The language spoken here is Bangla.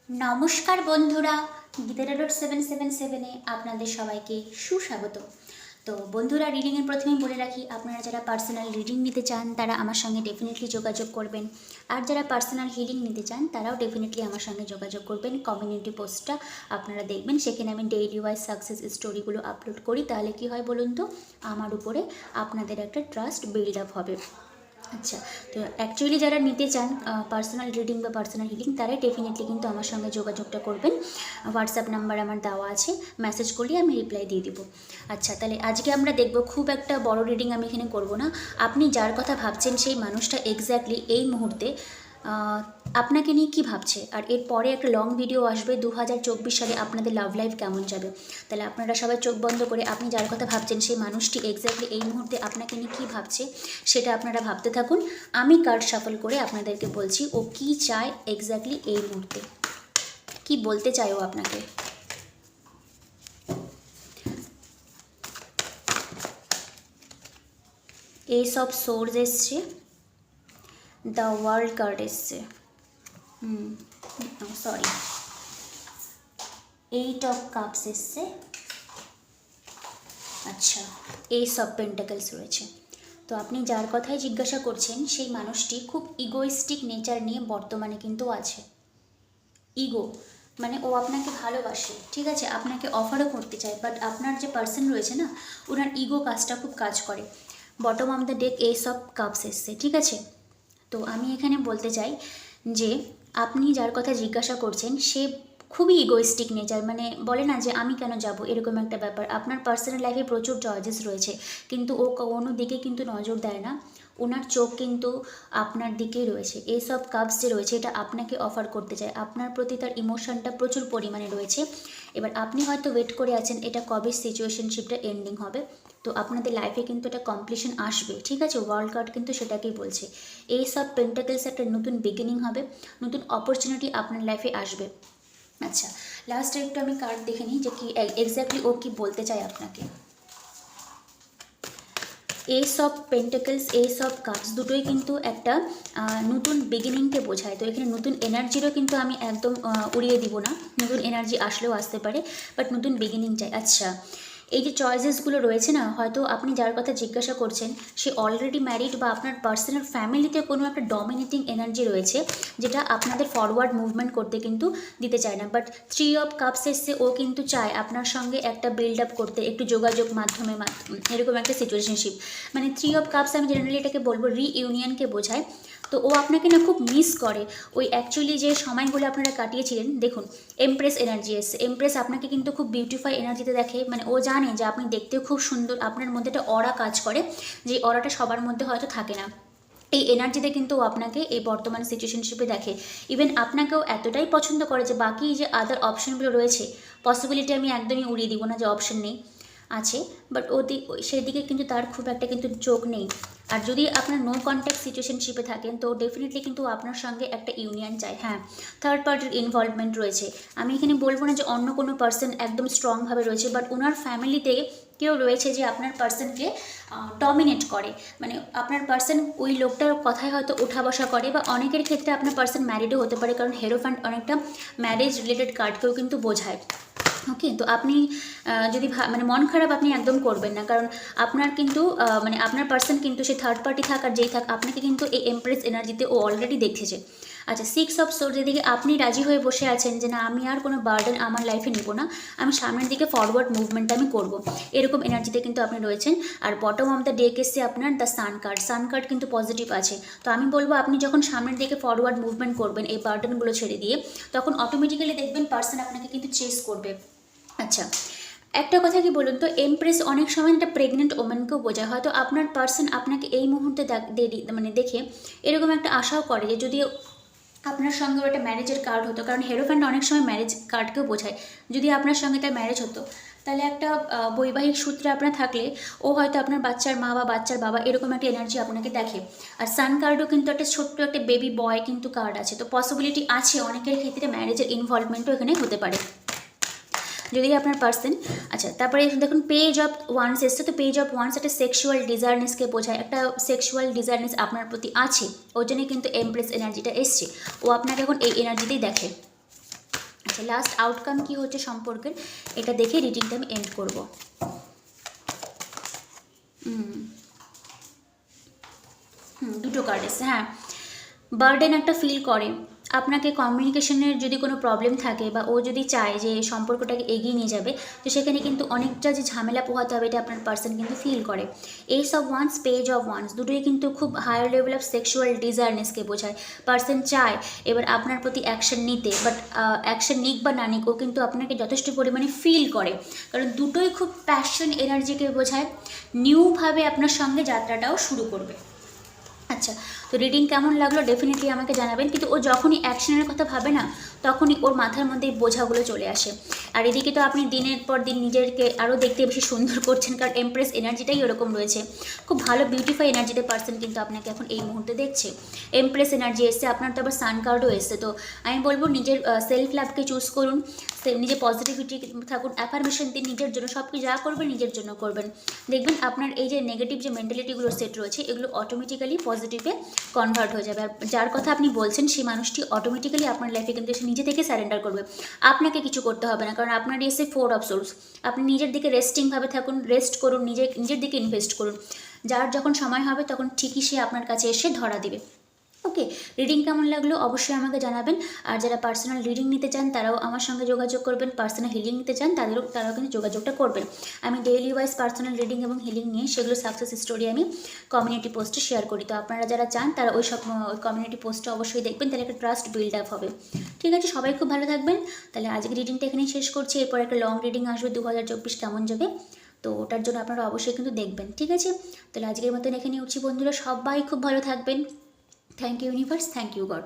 নমস্কার বন্ধুরা, গীতারা ডট 777-এ আপনাদের সবাইকে সুস্বাগত। তো বন্ধুরা, রিডিংয়ের প্রথমেই বলে রাখি, আপনারা যারা পার্সোনাল রিডিং নিতে চান তারা আমার সঙ্গে ডেফিনেটলি যোগাযোগ করবেন, আর যারা পার্সোনাল হিলিং নিতে চান তারাও ডেফিনেটলি আমার সঙ্গে যোগাযোগ করবেন। কমিউনিটি পোস্টটা আপনারা দেখবেন, সেখানে আমি ডেইলি ওয়াইজ সাকসেস স্টোরিগুলো আপলোড করি। তাহলে কি হয় বলুন তো, আমার উপরে আপনাদের একটা ট্রাস্ট বিল্ড আপ হবে। আচ্ছা, তো অ্যাকচুয়ালি যারা নিতে চান পার্সোনাল রিডিং বা পার্সোনাল হিলিং, তারাই ডেফিনেটলি কিন্তু আমার সঙ্গে যোগাযোগটা করবেন। হোয়াটসঅ্যাপ নাম্বার আমার দেওয়া আছে, মেসেজ করলে আমি রিপ্লাই দিয়ে দিব। আচ্ছা, তাহলে আজকে আমরা দেখব, খুব একটা বড় রিডিং আমি এখানে করব না। আপনি যার কথা ভাবছেন সেই মানুষটা এক্স্যাক্টলি এই মুহূর্তে আপনাকে নিয়ে কী ভাবছে, আর এরপরে একটা লং ভিডিও আসবে 2024 সালে আপনাদের লাভ লাইফ কেমন যাবে। তাহলে আপনারা সবাই চোখ বন্ধ করে আপনি যার কথা ভাবছেন সেই মানুষটি এক্স্যাক্টলি এই মুহূর্তে আপনাকে নিয়ে কী ভাবছে সেটা আপনারা ভাবতে থাকুন। আমি কার্ড শাফল করে আপনাদেরকে বলছি ও কী চায় এক্স্যাক্টলি এই মুহূর্তে, কি বলতে চায় ও আপনাকে। এস অফ সোর্স এসছে, দ্য ওয়ার্ল্ড কার্ড এসছে, সরি, 8 অফ কাপস এসছে। আচ্ছা, এস অফ পেন্টাকেলস রয়েছে। তো আপনি যার কথাই জিজ্ঞাসা করছেন সেই মানুষটি খুব ইগোইস্টিক নেচার নিয়ে বর্তমানে কিন্তু আছে। ইগো মানে ও আপনাকে ভালোবাসে, ঠিক আছে, আপনাকে অফারও করতে চায়, বাট আপনার যে পার্সন রয়েছে না, ওনার ইগো কাজটা খুব কাজ করে। Bottom of the deck S of cups এসছে, ঠিক আছে। তো আমি এখানে বলতে চাই যে আপনি যার কথা জিজ্ঞাসা করছেন সে খুবই ইগোইস্টিক নেচার, মানে বলে না যে আমি কেন যাব, এরকম একটা ব্যাপার। আপনার পার্সোনাল লাইফে প্রচুর চয়েসেস রয়েছে, কিন্তু ও কোনো দিকে কিন্তু নজর দেয় না। ওনার চোখ কিন্তু আপনার দিকেই রয়েছে। এই সব কাপস যে রয়েছে এটা আপনাকে অফার করতে চায়, আপনার প্রতি তার ইমোশনটা প্রচুর পরিমাণে রয়েছে। এবার আপনি হয়তো ওয়েট করে আছেন এটা কবে সিচুয়েশনশিপটা এন্ডিং হবে। তো আপনাদের লাইফে কিন্তু এটা কমপ্লিশন আসবে, ঠিক আছে। ওয়ার্ল্ড কার্ড কিন্তু সেটাকেই বলছে। এই সব পেন্টাকেলস একটা নতুন বিগিনিং হবে, নতুন অপরচুনিটি আপনার লাইফে আসবে। আচ্ছা, লাস্ট একটু আমি কার্ড দেখে নিই যে কি এক্স্যাক্টলি ও কি বলতে চায় আপনাকে। S of pentacles, S of cups দুটোই কিন্তু একটা নতুন বিগিনিংকে বোঝায়। তো এখানে নতুন এনার্জিরও কিন্তু আমি একদম উড়িয়ে দিব না, নতুন এনার্জি আসলেও আসতে পারে, বাট নতুন বিগিনিং চাই। আচ্ছা, এই যে চয়েসেসগুলো রয়েছে না, হয়তো আপনি যার কথা জিজ্ঞাসা করছেন সে অলরেডি ম্যারিড, বা আপনার পার্সোনাল ফ্যামিলিতে কোনো একটা ডমিনেটিং এনার্জি রয়েছে যেটা আপনাদের ফরওয়ার্ড মুভমেন্ট করতে কিন্তু দিতে চায় না। বাট 3 অফ কাপস এসে ও কিন্তু চায় আপনার সঙ্গে একটা বিল্ড আপ করতে, একটু যোগাযোগ মাধ্যমে এরকম একটা সিচুয়েশনশিপ। মানে 3 অফ কাপস আমি জেনারেলি এটাকে বলবো রিইউনিয়নকে বোঝায়। তো ও আপনাকে না খুব মিস করে, ওই অ্যাকচুয়ালি যে সময়গুলো আপনারা কাটিয়েছিলেন। দেখুন, এমপ্রেস এনার্জি এসছে, এমপ্রেস আপনাকে কিন্তু খুব বিউটিফাই এনার্জিতে দেখে, মানে ও জানে যে আপনি দেখতেও খুব সুন্দর, আপনার মধ্যে একটা অরা কাজ করে, যে অরাটা সবার মধ্যে হয়তো থাকে না। এই এনার্জিতে কিন্তু ও আপনাকে এই বর্তমান সিচুয়েশনশিপে দেখে। ইভেন আপনাকেও এতটাই পছন্দ করে যে বাকি যে আদার অপশনগুলো রয়েছে, পসিবিলিটি আমি একদমই উড়িয়ে দিব না যে অপশন নেই, আছে, বাট সেদিকে কিন্তু তার খুব একটা কিন্তু চোখ নেই। আর যদি আপনার নো কন্ট্যাক্ট সিচুয়েশনশিপে থাকেন তো ডেফিনেটলি কিন্তু আপনার সঙ্গে একটা ইউনিয়ন চাই। হ্যাঁ, থার্ড পার্টির ইনভলভমেন্ট রয়েছে। আমি এখানে বলবো না যে অন্য কোনো পার্সন একদম স্ট্রংভাবে রয়েছে, বাট ওনার ফ্যামিলিতে কেউ রয়েছে যে আপনার পার্সনকে ডমিনেট করে। মানে আপনার পার্সন ওই লোকটার কথায় হয়তো ওঠা বসা করে, বা অনেকের ক্ষেত্রে আপনার পার্সন ম্যারিডও হতে পারে, কারণ হেরোফ্যান্ট অনেকটা ম্যারেজ রিলেটেড কার্ডকেও কিন্তু বোঝায়। ওকে, তো আপনি যদি মানে মন খারাপ আপনি একদম করবেন না, কারণ আপনার কিন্তু মানে আপনার পার্সন কিন্তু সে থার্ড পার্টি থাক আর যেই থাক, আপনাকে কিন্তু এই এমপ্রেস এনার্জিতে ও অলরেডি দেখেছে। আচ্ছা, 6 অফ সোর্স, যেদিকে আপনি রাজি হয়ে বসে আছেন যে না আমি আর কোনো বার্ডেন আমার লাইফে নেব না, আমি সামনের দিকে ফরওয়ার্ড মুভমেন্ট আমি করব, এরকম এনার্জিতে কিন্তু আপনি রয়েছেন। আর বটম অফ দ্য ডেক এসে আপনার the sun card, sun card কিন্তু পজিটিভ আছে। তো আমি বলবো আপনি যখন সামনের দিকে ফরওয়ার্ড মুভমেন্ট করবেন এই বার্ডেনগুলো ছেড়ে দিয়ে, তখন অটোমেটিক্যালি দেখবেন পার্সন আপনাকে কিন্তু চেস করবে। আচ্ছা, একটা কথা কি বলুন তো, এমপ্রেস অনেক সময় একটা প্রেগনেন্ট ওমেনকেও বোঝায়। হয়তো আপনার পার্সন আপনাকে এই মুহূর্তে মানে দেখে এরকম একটা আশাও করে যে যদি আপনার সঙ্গেও একটা ম্যারেজের কার্ড হতো, কারণ হেরোফ্যান্ট অনেক সময় ম্যারেজ কার্ডকেও বোঝায়। যদি আপনার সঙ্গে তার ম্যারেজ হতো, তাহলে একটা বৈবাহিক সূত্রে আপনার থাকলে ও হয়তো আপনার বাচ্চার মা বা বাচ্চার বাবা, এরকম একটা এনার্জি আপনাকে দেখে। আর সান কার্ডও কিন্তু একটা ছোট্ট একটা বেবি বয় কিন্তু কার্ড আছে। তো পসিবিলিটি আছে অনেকের ক্ষেত্রে ম্যারেজের ইনভলভমেন্টও এখানে হতে পারে যদি আপনার পার্সন। আচ্ছা, তারপরে দেখুন পেজ অফ ওয়ান্স এসছে। তো পেজ অফ ওয়ান্স একটা সেক্সুয়াল ডিজায়ারনেসকে বোঝায়, একটা সেক্সুয়াল ডিজায়ারনেস আপনার প্রতি আছে, ওই জন্যই কিন্তু এমপ্রেস এনার্জিটা এসছে। ও আপনাকে এখন এই এনার্জিতেই দেখে। আচ্ছা, লাস্ট আউটকাম কী হচ্ছে সম্পর্কের, এটা দেখে রিডিংটা আমি এন্ড করব। দুটো কার্ড এসে, হ্যাঁ, বার্ডেন একটা ফিল করে। আপনাকে কমিউনিকেশনের যদি কোনো প্রবলেম থাকে বা ও যদি চায় যে সম্পর্কটাকে এগিয়ে নিয়ে যাবে, তো সেখানে কিন্তু অনেকটা যে ঝামেলা পোহাতে হবে এটা আপনার পার্সন কিন্তু ফিল করে। S of wands, page of wands, দুটোই কিন্তু খুব হায়ার লেভেল অফ সেক্সুয়াল ডিজায়ারনেসকে বোঝায়। পার্সন চায় এবার আপনার প্রতি অ্যাকশন নিতে, বাট অ্যাকশন নিক বা না নিক ও কিন্তু আপনাকে যথেষ্ট পরিমাণে ফিল করে, কারণ দুটোই খুব প্যাশন এনার্জিকে বোঝায়। নিউভাবে আপনার সঙ্গে যাত্রাটাও শুরু করবে। আচ্ছা, তো রিডিং কেমন লাগলো ডেফিনেটলি আমাকে জানাবেন। কিন্তু ও যখনই অ্যাকশনের কথা ভাবে না, তখনই ওর মাথার মধ্যে এই বোঝাগুলো চলে আসে। আর এদিকে তো আপনি দিনের পর দিন নিজেকে আরও দেখতে বেশি সুন্দর করছেন, কারণ এমপ্রেস এনার্জিটাই ওরকম রয়েছে। খুব ভালো বিউটিফাই এনার্জিতে পার্সন কিন্তু আপনাকে এখন এই মুহূর্তে দেখছে। এমপ্রেস এনার্জি এসছে, আপনার তো আবার সান কার্ডও এসছে। তো আমি বলবো নিজের সেলফ লাভকে চুজ করুন, নিজে পজিটিভিটি থাকুন, অ্যাফার্মেশন দিন নিজের জন্য, সব কিছু যা করবেন নিজের জন্য করবেন। দেখবেন আপনার এই যে নেগেটিভ যে মেন্টালিটিগুলো সেট রয়েছে, এগুলো অটোমেটিক্যালি পজিটিভে কনভার্ট হয়ে যাবে। আর যার কথা আপনি বলছেন সেই মানুষটি অটোমেটিক্যালি আপনার লাইফে কিন্তু এসে নিজে থেকে স্যারেন্ডার করবে, আপনাকে কিছু করতে হবে না। কারণ আপনার এসে 4 অফ সোর্স, আপনি নিজের দিকে রেস্টিংভাবে থাকুন, রেস্ট করুন, নিজের দিকে ইনভেস্ট করুন। যার যখন সময় হবে তখন ঠিকই সে আপনার কাছে এসে ধরা দিবে। ওকে, রিডিং কেমন লাগলো অবশ্যই আমাকে জানাবেন। আর যারা পার্সোনাল রিডিং নিতে চান তারাও আমার সঙ্গে যোগাযোগ করবেন, পার্সোনাল হিলিং নিতে চান তারাও কিন্তু যোগাযোগটা করবেন। আমি ডেইলি ওয়াইজ পার্সোনাল রিডিং এবং হিলিং নিয়ে সেগুলো সাকসেস স্টোরি আমি কমিউনিটি পোস্টে শেয়ার করি। তো আপনারা যারা চান তারা ওই সব কমিউনিটি পোস্টটা অবশ্যই দেখবেন, তাহলে একটা ট্রাস্ট বিল্ড আপ হবে। ঠিক আছে, সবাই খুব ভালো থাকবেন। তাহলে আজকে রিডিংটা এখানেই শেষ করছি। এরপর একটা লং রিডিং আসবে 2024 কেমন যাবে, তো ওটার জন্য আপনারা অবশ্যই কিন্তু দেখবেন। ঠিক আছে, তাহলে আজকের মতন এখানে উঠছি বন্ধুরা, সবাই খুব ভালো থাকবেন। Thank you universe, thank you god.